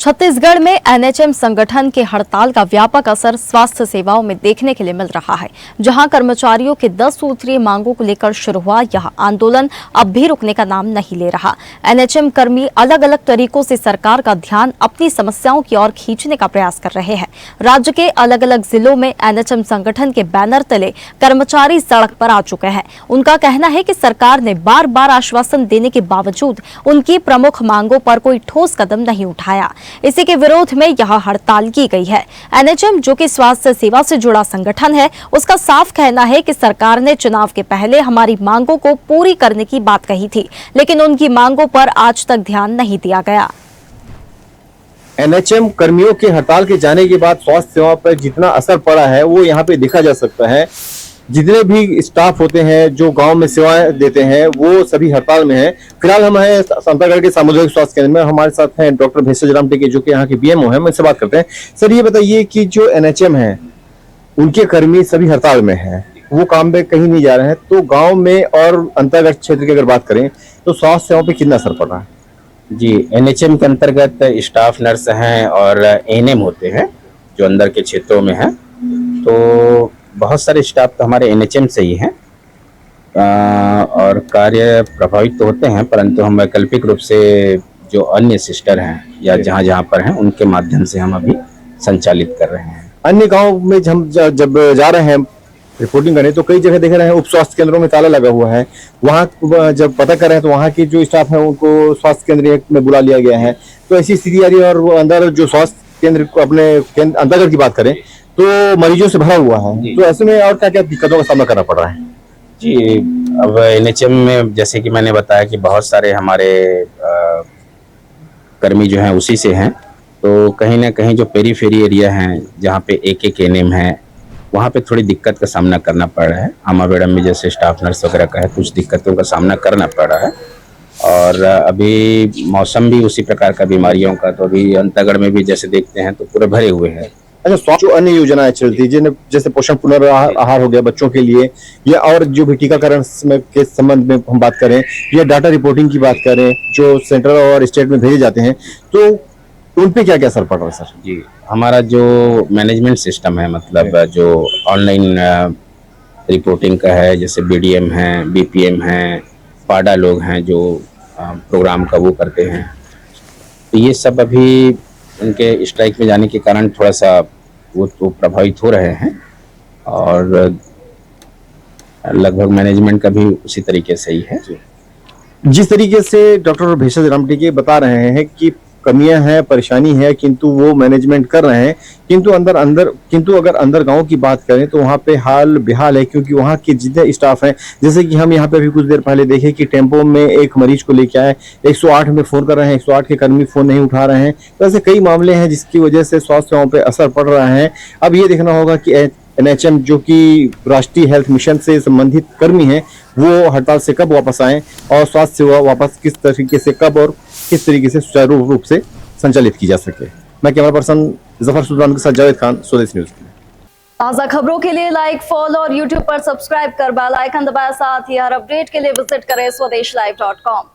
छत्तीसगढ़ में एनएचएम संगठन के हड़ताल का व्यापक असर स्वास्थ्य सेवाओं में देखने के लिए मिल रहा है। जहां कर्मचारियों के 10 सूत्रीय मांगों को लेकर शुरू हुआ यह आंदोलन अब भी रुकने का नाम नहीं ले रहा। एनएचएम कर्मी अलग अलग तरीकों से सरकार का ध्यान अपनी समस्याओं की ओर खींचने का प्रयास कर रहे हैं। राज्य के अलग अलग जिलों में एनएचएम संगठन के बैनर तले कर्मचारी सड़क पर आ चुके हैं। उनका कहना है कि सरकार ने बार बार आश्वासन देने के बावजूद उनकी प्रमुख मांगों पर कोई ठोस कदम नहीं उठाया। इसी के विरोध में यह हड़ताल की गई है। एनएचएम, जो कि स्वास्थ्य सेवा से जुड़ा संगठन है, उसका साफ कहना है कि सरकार ने चुनाव के पहले हमारी मांगों को पूरी करने की बात कही थी, लेकिन उनकी मांगों पर आज तक ध्यान नहीं दिया गया। एनएचएम कर्मियों के हड़ताल के जाने के बाद स्वास्थ्य सेवा पर जितना असर पड़ा है वो यहाँ पे देखा जा सकता है। जितने भी स्टाफ होते हैं जो गांव में सेवाएं देते हैं वो सभी हड़ताल में हैं। फिलहाल हम हैं अंतागढ़ के सामुदायिक स्वास्थ्य केंद्र में। हमारे साथ हैं डॉक्टर भेषज राम टेके, जो कि यहाँ के बीएमओ हैं। उनसे बात करते हैं। सर, ये बताइए कि जो एनएचएम है उनके कर्मी सभी हड़ताल में हैं, वो काम पे कहीं नहीं जा रहे हैं, तो गाँव में और अंतागढ़ क्षेत्र की अगर बात करें तो स्वास्थ्य सेवाओं पर कितना असर पड़ रहा है? जी, एनएचएम के अंतर्गत स्टाफ नर्स हैं और एएनएम होते हैं जो अंदर के क्षेत्रों में हैं। तो बहुत सारे स्टाफ तो हमारे एनएचएम से ही हैं और कार्य प्रभावित तो होते हैं, परंतु हम वैकल्पिक रूप से जो अन्य सिस्टर हैं या जहाँ जहाँ पर हैं उनके माध्यम से हम अभी संचालित कर रहे हैं। अन्य गाँव में हम जब जा रहे हैं रिपोर्टिंग करने तो कई जगह देख रहे हैं उप स्वास्थ्य केंद्रों में ताला लगा हुआ है। वहाँ जब पता कर रहे हैं तो वहाँ के जो स्टाफ है उनको स्वास्थ्य केंद्र में बुला लिया गया है। तो ऐसी स्थिति आ रही है और वो अंदर जो स्वास्थ्य केंद्र को अपने अंतर्गत की बात करें तो मरीजों से भरा हुआ है। तो ऐसे में और क्या क्या दिक्कतों का सामना करना पड़ रहा है? जी, अब एनएचएम में जैसे कि मैंने बताया कि बहुत सारे हमारे कर्मी जो हैं उसी से हैं। तो कहीं ना कहीं जो पेरीफेरी एरिया हैं जहाँ पे एक एएनएम है वहाँ पे थोड़ी दिक्कत का सामना करना पड़ रहा है। अम्बावेडम में जैसे स्टाफ नर्स वगैरह का है, कुछ दिक्कतों का सामना करना पड़ रहा है। और अभी मौसम भी उसी प्रकार का बीमारियों का, तो अभी अंतागढ़ में भी जैसे देखते हैं तो पूरे भरे हुए हैं। अच्छा, जो अन्य योजनाएं चलती है जैसे पोषण पुनर्आहार हो गया बच्चों के लिए, या और जो भी टीकाकरण के संबंध में हम बात करें या डाटा रिपोर्टिंग की बात करें जो सेंट्रल और स्टेट में भेजे जाते हैं, तो उन पे क्या क्या असर पड़ रहा है? सर जी, हमारा जो मैनेजमेंट सिस्टम है, मतलब जो ऑनलाइन रिपोर्टिंग का है, जैसे बीडीएम है, बीपीएम है, पाडा लोग हैं जो प्रोग्राम का वो करते हैं, तो ये सब अभी उनके स्ट्राइक में जाने के कारण थोड़ा सा वो तो प्रभावित हो रहे हैं। और लगभग मैनेजमेंट का भी उसी तरीके से ही है। जिस तरीके से डॉक्टर भेषज राम टेके बता रहे हैं कि कमियां हैं, परेशानी है, किंतु वो मैनेजमेंट कर रहे हैं, किंतु अगर अंदर गांव की बात करें तो वहाँ पे हाल बेहाल है। क्योंकि वहाँ के जितने स्टाफ हैं, जैसे कि हम यहाँ पे अभी कुछ देर पहले देखे कि टेम्पो में एक मरीज को लेके आए, 108 में फोन कर रहे हैं, 108 के कर्मी फोन नहीं उठा रहे हैं। तो ऐसे कई मामले हैं जिसकी वजह से स्वास्थ्य सेवाओं पर असर पड़ रहा है। अब ये देखना होगा कि एनएचएम, जो कि राष्ट्रीय हेल्थ मिशन से संबंधित कर्मी हैं, वो हड़ताल से कब वापस आए और स्वास्थ्य सेवा वापस किस तरीके से, कब और किस तरीके से सुचारू रूप से संचालित की जा सके। मैं कैमरा पर्सन जफर सुल्तान के साथ जावेद खान, स्वदेश न्यूज। ताज़ा खबरों के लिए लाइक, फॉलो और यूट्यूब पर सब्सक्राइब कर बेल आइकन दबाएं। साथ ही हर अपडेट के लिए विजिट करें swedeshlive.com।